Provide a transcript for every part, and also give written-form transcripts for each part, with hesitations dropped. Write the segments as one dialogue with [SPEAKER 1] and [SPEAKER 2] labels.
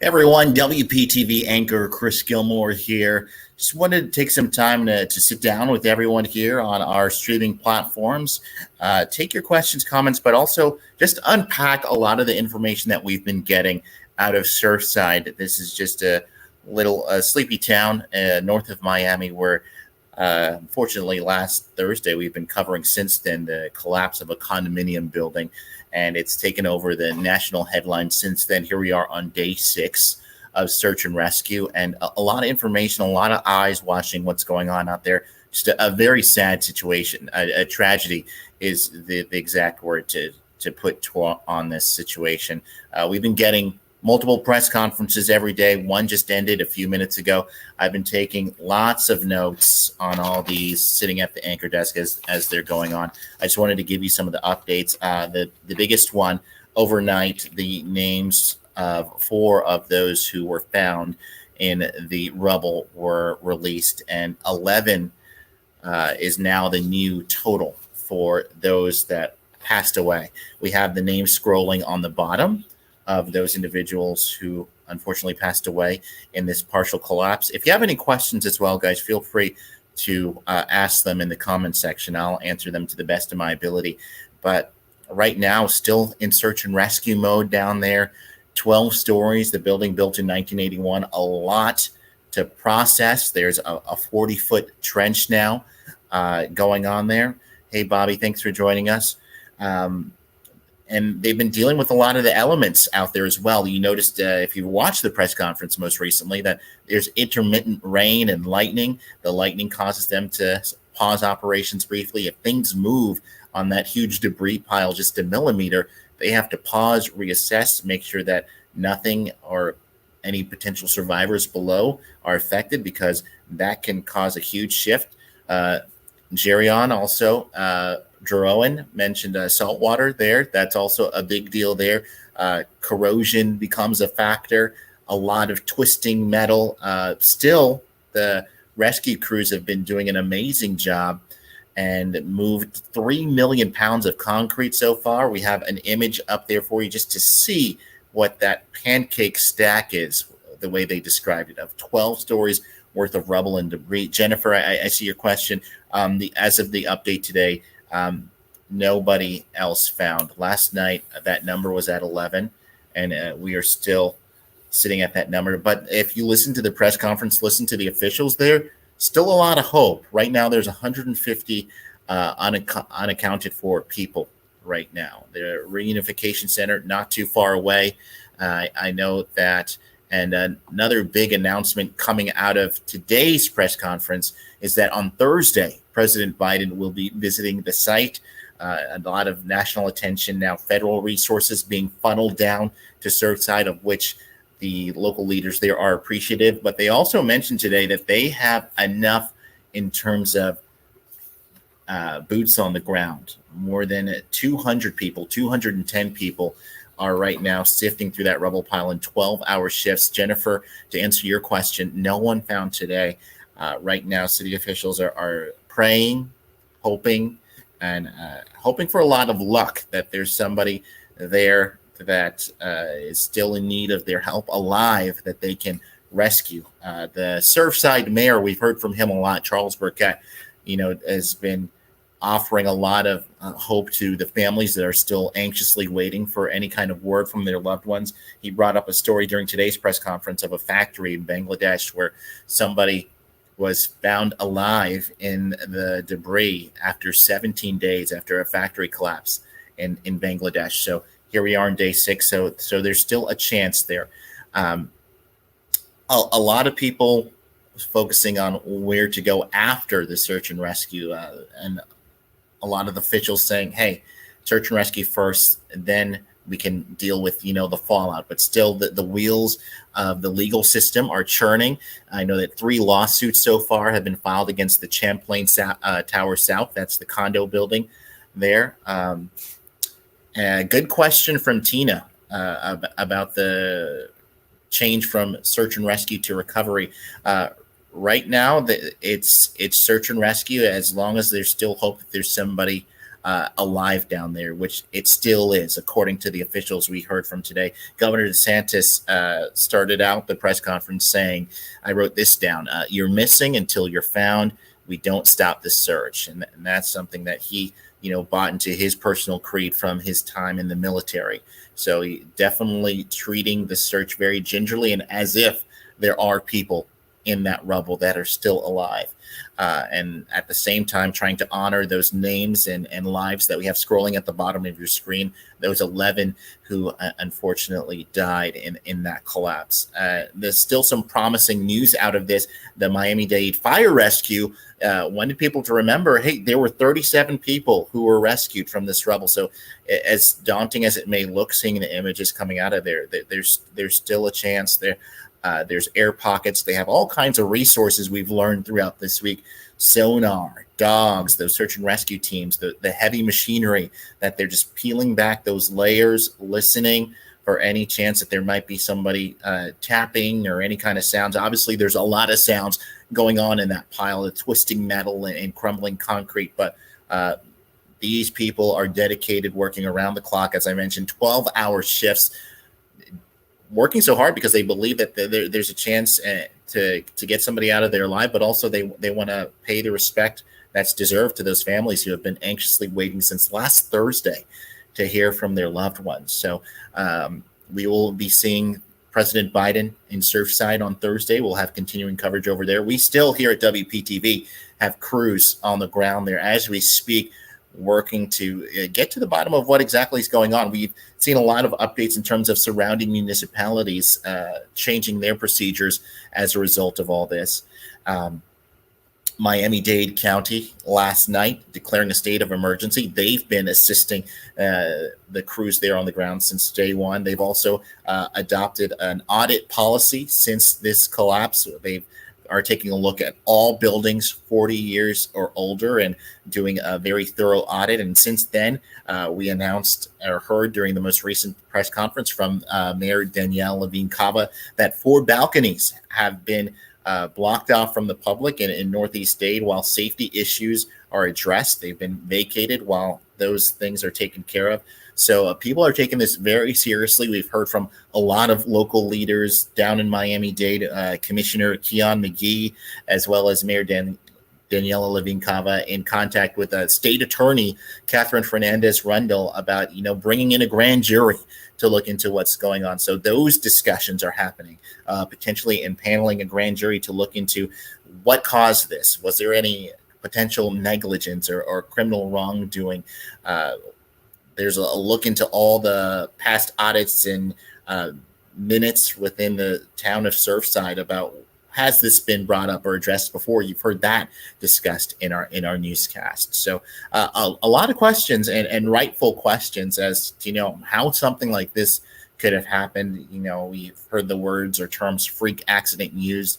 [SPEAKER 1] Everyone, WPTV anchor Chris Gilmore here. Just wanted to take some time to sit down with everyone here on our streaming platforms, take your questions, comments, but also just unpack a lot of the information that we've been getting out of Surfside. This is just a little sleepy town north of Miami where unfortunately, last Thursday, we've been covering since then the collapse of a condominium building, and it's taken over the national headlines since then. Here we are on day 6 of search and rescue, and a lot of information, a lot of eyes watching what's going on out there. Just a very sad situation. A tragedy is the exact word to put on this situation. We've been getting multiple press conferences every day. One just ended a few minutes ago. I've been taking lots of notes on all these, sitting at the anchor desk as they're going on. I just wanted to give you some of the updates. The biggest one overnight, the names of 4 of those who were found in the rubble were released, and 11 is now the new total for those that passed away. We have the names scrolling on the bottom of those individuals who unfortunately passed away in this partial collapse. If you have any questions as well, guys, feel free to ask them in the comments section. I'll answer them to the best of my ability. But right now, still in search and rescue mode down there. 12 stories, the building built in 1981, a lot to process. There's a 40-foot trench now going on there. Hey, Bobby, thanks for joining us. And they've been dealing with a lot of the elements out there as well. You noticed if you watched the press conference most recently that there's intermittent rain and lightning. The lightning causes them to pause operations briefly. If things move on that huge debris pile just a millimeter, they have to pause, reassess, make sure that nothing or any potential survivors below are affected, because that can cause a huge shift. Jerion also, Jeroen mentioned salt water there. That's also a big deal there. Corrosion becomes a factor. A lot of twisting metal. Still, the rescue crews have been doing an amazing job and moved 3 million pounds of concrete so far. We have an image up there for you just to see what that pancake stack is, the way they described it, of 12 stories worth of rubble and debris. Jennifer, I see your question. As of the update today, nobody else found. Last night, that number was at 11, and we are still sitting at that number. But if you listen to the press conference, listen to the officials there, still a lot of hope. Right now, there's 150 unaccounted for people right now. The reunification center, not too far away. I know that. And another big announcement coming out of today's press conference is that on Thursday, President Biden will be visiting the site. A lot of national attention now, federal resources being funneled down to Surfside, of which the local leaders there are appreciative. But they also mentioned today that they have enough in terms of boots on the ground. More than 200 people, 210 people are right now sifting through that rubble pile in 12-hour shifts. Jennifer, to answer your question, no one found today. Right now, city officials are praying, hoping, and hoping for a lot of luck that there's somebody there that is still in need of their help alive that they can rescue. The Surfside mayor, we've heard from him a lot, Charles Burkett, has been offering a lot of hope to the families that are still anxiously waiting for any kind of word from their loved ones. He brought up a story during today's press conference of a factory in Bangladesh where somebody was found alive in the debris after 17 days after a factory collapse in Bangladesh. So here we are on day 6. So there's still a chance there. A lot of people focusing on where to go after the search and rescue, and a lot of the officials saying, hey, search and rescue first, then we can deal with, the fallout. But still, the wheels of the legal system are churning. I know that 3 lawsuits so far have been filed against the Champlain Tower South. That's the condo building there. Good question from Tina about the change from search and rescue to recovery. Right now, it's search and rescue as long as there's still hope that there's somebody alive down there, which it still is, according to the officials we heard from today. Governor DeSantis started out the press conference saying, I wrote this down, you're missing until you're found. We don't stop the search. And that's something that he, bought into his personal creed from his time in the military. So he definitely treating the search very gingerly and as if there are people in that rubble that are still alive. And at the same time, trying to honor those names and lives that we have scrolling at the bottom of your screen, those 11 who unfortunately died in that collapse. There's still some promising news out of this. The Miami-Dade fire rescue wanted people to remember, hey, there were 37 people who were rescued from this rubble. So as daunting as it may look, seeing the images coming out of there, there's still a chance there. There's air pockets. They have all kinds of resources we've learned throughout this week. Sonar, dogs, those search and rescue teams, the heavy machinery that they're just peeling back those layers, listening for any chance that there might be somebody tapping or any kind of sounds. Obviously, there's a lot of sounds going on in that pile of twisting metal and crumbling concrete. But these people are dedicated, working around the clock, as I mentioned, 12-hour shifts, working so hard because they believe that there's a chance to get somebody out of there alive, but also they want to pay the respect that's deserved to those families who have been anxiously waiting since last Thursday to hear from their loved ones. So we will be seeing President Biden in Surfside on Thursday. We'll have continuing coverage over there. We still here at WPTV have crews on the ground there as we speak, working to get to the bottom of what exactly is going on. We've seen a lot of updates in terms of surrounding municipalities changing their procedures as a result of all this. Miami-Dade County last night declaring a state of emergency. They've been assisting the crews there on the ground since day one. They've also adopted an audit policy since this collapse. They are taking a look at all buildings 40 years or older and doing a very thorough audit. And since then, we announced or heard during the most recent press conference from Mayor Danielle Levine Cava that 4 balconies have been blocked off from the public in Northeast Dade while safety issues are addressed. They've been vacated while those things are taken care of. So people are taking this very seriously. We've heard from a lot of local leaders down in Miami-Dade, Commissioner Keon McGee, as well as Mayor Daniela Levine Cava, in contact with State Attorney Catherine Fernandez Rundle about, bringing in a grand jury to look into what's going on. So those discussions are happening, potentially impaneling a grand jury to look into what caused this. Was there any potential negligence or criminal wrongdoing? There's a look into all the past audits and minutes within the town of Surfside about, has this been brought up or addressed before? You've heard that discussed in our newscast. So a lot of questions and rightful questions as to, how something like this could have happened. We've heard the words or terms freak accident used.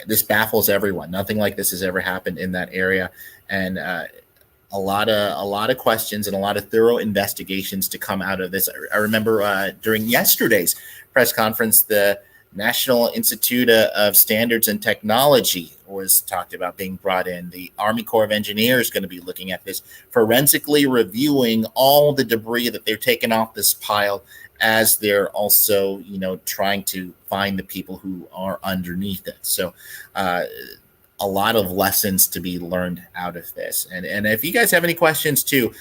[SPEAKER 1] This baffles everyone. Nothing like this has ever happened in that area. And a lot of questions and a lot of thorough investigations to come out of this. I remember during yesterday's press conference, the National Institute of Standards and Technology was talked about being brought in. The Army Corps of Engineers is going to be looking at this, forensically reviewing all the debris that they're taking off this pile, as they're also, trying to find the people who are underneath it. So a lot of lessons to be learned out of this. And if you guys have any questions too,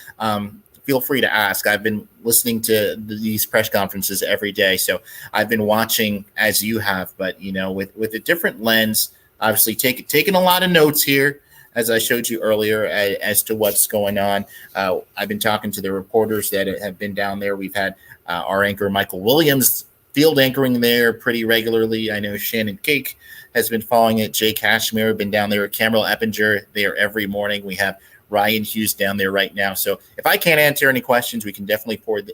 [SPEAKER 1] feel free to ask. I've been listening to these press conferences every day, so I've been watching as you have, but with a different lens. Obviously, taking a lot of notes here, as I showed you earlier, as to what's going on. I've been talking to the reporters that have been down there. We've had our anchor Michael Williams field anchoring there pretty regularly. I know Shannon Cake has been following it. Jay Cashmere been down there. Cameron Eppinger there every morning. We have Ryan Hughes down there right now. So if I can't answer any questions, we can definitely forward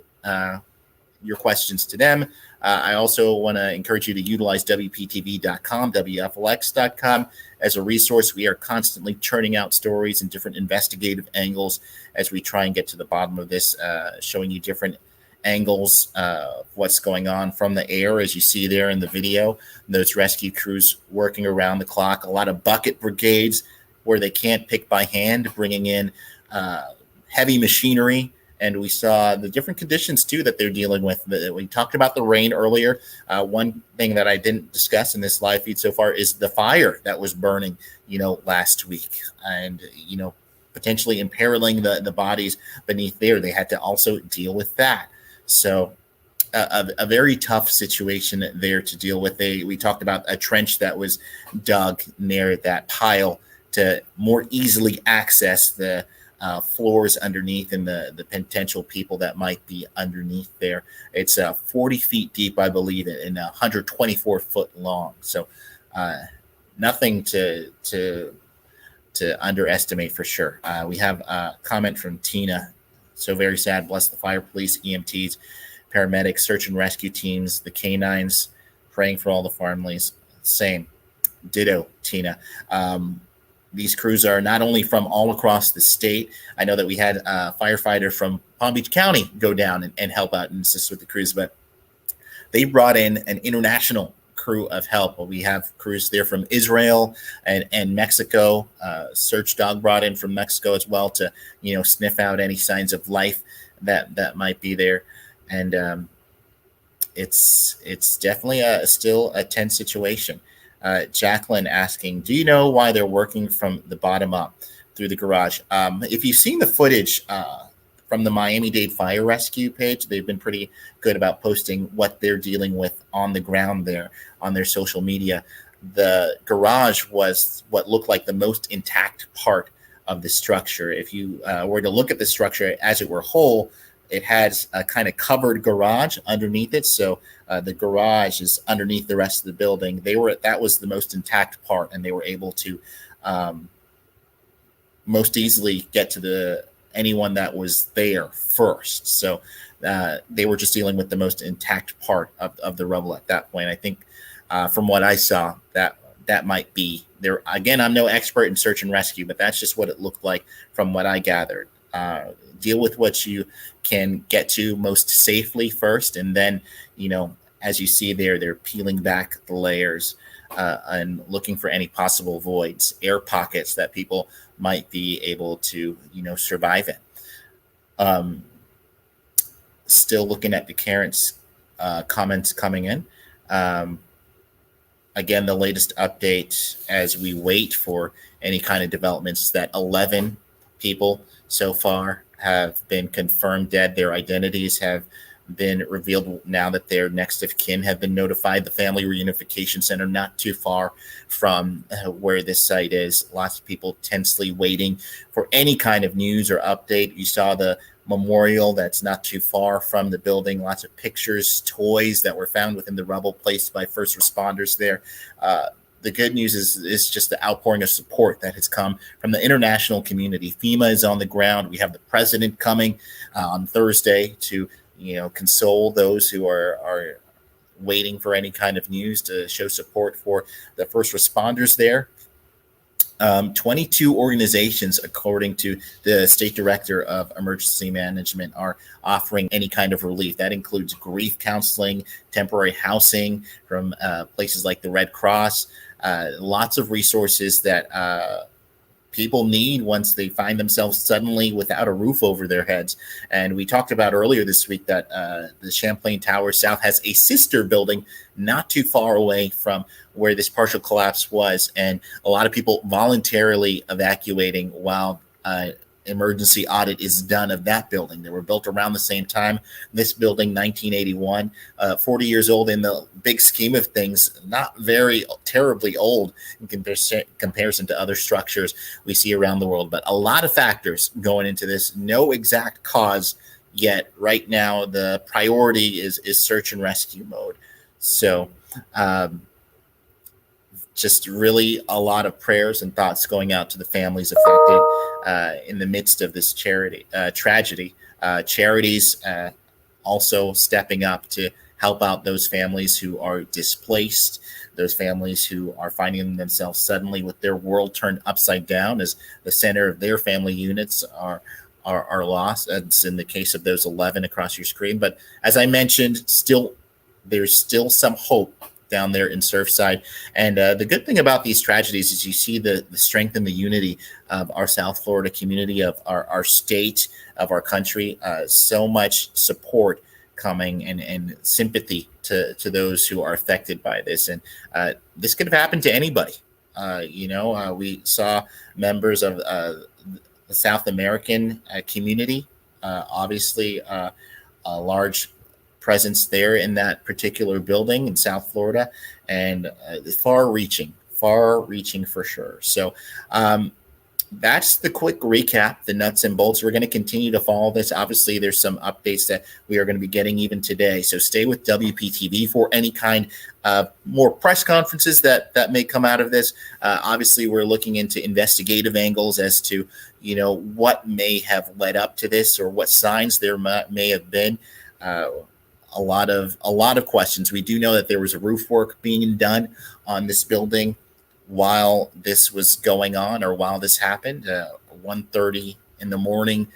[SPEAKER 1] your questions to them. I also want to encourage you to utilize WPTV.com, WFLX.com as a resource. We are constantly churning out stories and different investigative angles as we try and get to the bottom of this, showing you different angles of what's going on from the air, as you see there in the video. Those rescue crews working around the clock, a lot of bucket brigades where they can't pick by hand, bringing in heavy machinery. And we saw the different conditions too that they're dealing with. We talked about the rain earlier. One thing that I didn't discuss in this live feed so far is the fire that was burning, last week, and potentially imperiling the bodies beneath there. They had to also deal with that. So a very tough situation there to deal with. We talked about a trench that was dug near that pile to more easily access the floors underneath and the potential people that might be underneath there. It's 40 feet deep, I believe, and 124 foot long. So nothing to underestimate for sure. We have a comment from Tina. So very sad. Bless the fire police, EMTs, paramedics, search and rescue teams, the canines, praying for all the families. Same. Ditto, Tina. These crews are not only from all across the state. I know that we had a firefighter from Palm Beach County go down and help out and assist with the crews, but they brought in an international crew of help. We have crews there from Israel and Mexico. Search dog brought in from Mexico as well to, sniff out any signs of life that might be there. And it's definitely still a tense situation. Jacqueline asking, do you know why they're working from the bottom up through the garage? If you've seen the footage from the Miami-Dade Fire Rescue page, they've been pretty good about posting what they're dealing with on the ground there on their social media. The garage was what looked like the most intact part of the structure. If you were to look at the structure as it were whole, it has a kind of covered garage underneath it. So the garage is underneath the rest of the building. That was the most intact part, and they were able to most easily get to anyone that was there first. So they were just dealing with the most intact part of the rubble at that point. I think from what I saw, that might be there. Again, I'm no expert in search and rescue, but that's just what it looked like from what I gathered. Deal with what you can get to most safely first, and then as you see there, they're peeling back the layers and looking for any possible voids, air pockets that people might be able to survive in. Still looking at the Karen's comments coming in. Again, the latest update as we wait for any kind of developments is that 11 people so far have been confirmed dead. Their identities have been revealed now that their next of kin have been notified. The Family Reunification Center, not too far from where this site is. Lots of people tensely waiting for any kind of news or update. You saw the memorial that's not too far from the building. Lots of pictures, toys that were found within the rubble placed by first responders there. The good news is just the outpouring of support that has come from the international community. FEMA is on the ground. We have the president coming on Thursday to console those who are waiting for any kind of news, to show support for the first responders there. 22 organizations, according to the state director of emergency management, are offering any kind of relief. That includes grief counseling, temporary housing from places like the Red Cross, lots of resources that people need once they find themselves suddenly without a roof over their heads. And we talked about earlier this week that the Champlain Tower South has a sister building not too far away from where this partial collapse was. And a lot of people voluntarily evacuating while emergency audit is done of that building. They were built around the same time. This building, 1981, 40 years old in the big scheme of things, not very terribly old in comparison to other structures we see around the world. But a lot of factors going into this. No exact cause yet. Right now, the priority is search and rescue mode. So just really a lot of prayers and thoughts going out to the families affected in the midst of this tragedy. Charities also stepping up to help out those families who are displaced, those families who are finding themselves suddenly with their world turned upside down as the center of their family units are lost. That's in the case of those 11 across your screen. But as I mentioned, there's still some hope down there in Surfside. And the good thing about these tragedies is you see the strength and the unity of our South Florida community, of our state, of our country. So much support coming and sympathy to those who are affected by this. And this could have happened to anybody. We saw members of the South American community, obviously a large presence there in that particular building in South Florida, and far-reaching for sure. So that's the quick recap, the nuts and bolts. We're going to continue to follow this. Obviously, there's some updates that we are going to be getting even today. So stay with WPTV for any kind of more press conferences that may come out of this. Obviously, we're looking into investigative angles as to, what may have led up to this, or what signs there may have been. A lot of questions. We do know that there was a roof work being done on this building while this was going on, or while this happened. 1:30 in the morning,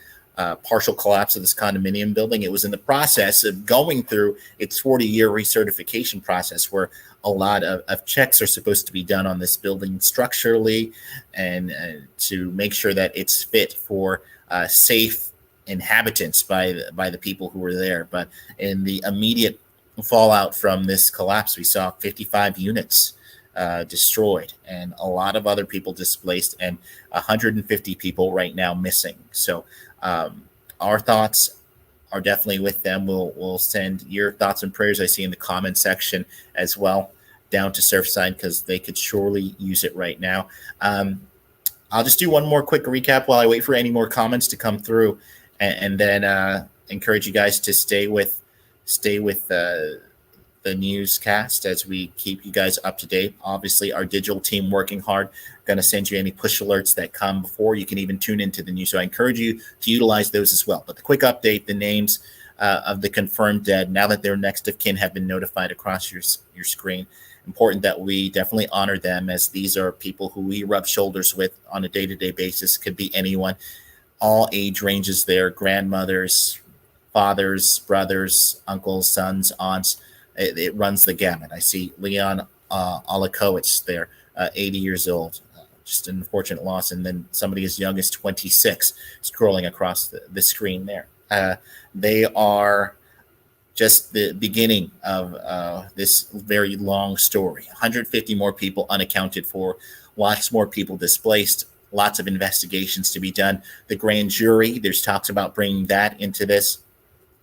[SPEAKER 1] partial collapse of this condominium building. It was in the process of going through its 40-year recertification process, where a lot of checks are supposed to be done on this building structurally, and to make sure that it's fit for safe inhabitants by the people who were there. But in the immediate fallout from this collapse, we saw 55 units destroyed, and a lot of other people displaced, and 150 people right now missing. So our thoughts are definitely with them. We'll send your thoughts and prayers, I see in the comment section as well, down to Surfside, because they could surely use it right now. I'll just do one more quick recap while I wait for any more comments to come through, and then encourage you guys to stay with the newscast as we keep you guys up to date. Obviously, our digital team working hard, going to send you any push alerts that come before. You can even tune into the news. So I encourage you to utilize those as well. But the quick update, the names of the confirmed dead, now that their next of kin have been notified across your screen. Important that we definitely honor them, as these are people who we rub shoulders with on a day-to-day basis. Could be anyone, all age ranges there, grandmothers, fathers, brothers, uncles, sons, aunts. It runs the gamut. I see Leon Alakowicz there, 80 years old. Just an unfortunate loss. And then somebody as young as 26 scrolling across the screen there. They are just the beginning of this very long story. 150 more people unaccounted for, lots more people displaced, lots of investigations to be done. The grand jury, there's talks about bringing that into this,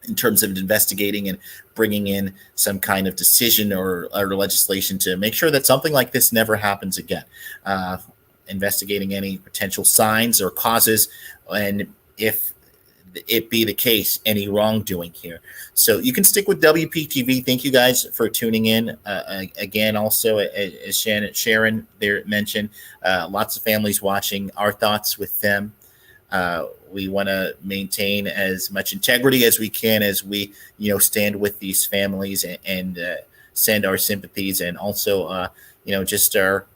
[SPEAKER 1] in terms of investigating and bringing in some kind of decision or legislation to make sure that something like this never happens again. Investigating any potential signs or causes, and if it be the case, any wrongdoing here. So you can stick with WPTV. Thank you guys for tuning in. Again, also, as Sharon there mentioned, lots of families watching. Our thoughts with them. We want to maintain as much integrity as we can, as we, stand with these families and send our sympathies, and also, just our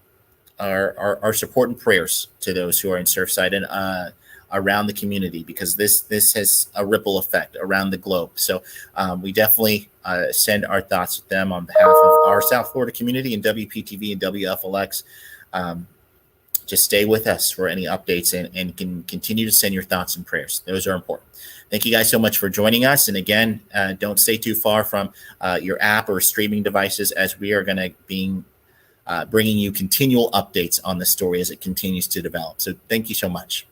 [SPEAKER 1] support and prayers to those who are in Surfside and around the community, because this has a ripple effect around the globe. So we definitely send our thoughts with them on behalf of our South Florida community and WPTV and WFLX. Just stay with us for any updates, and can continue to send your thoughts and prayers. Those are important. Thank you guys so much for joining us. And again, don't stay too far from your app or streaming devices, as we are going to be bringing you continual updates on the story as it continues to develop. So thank you so much.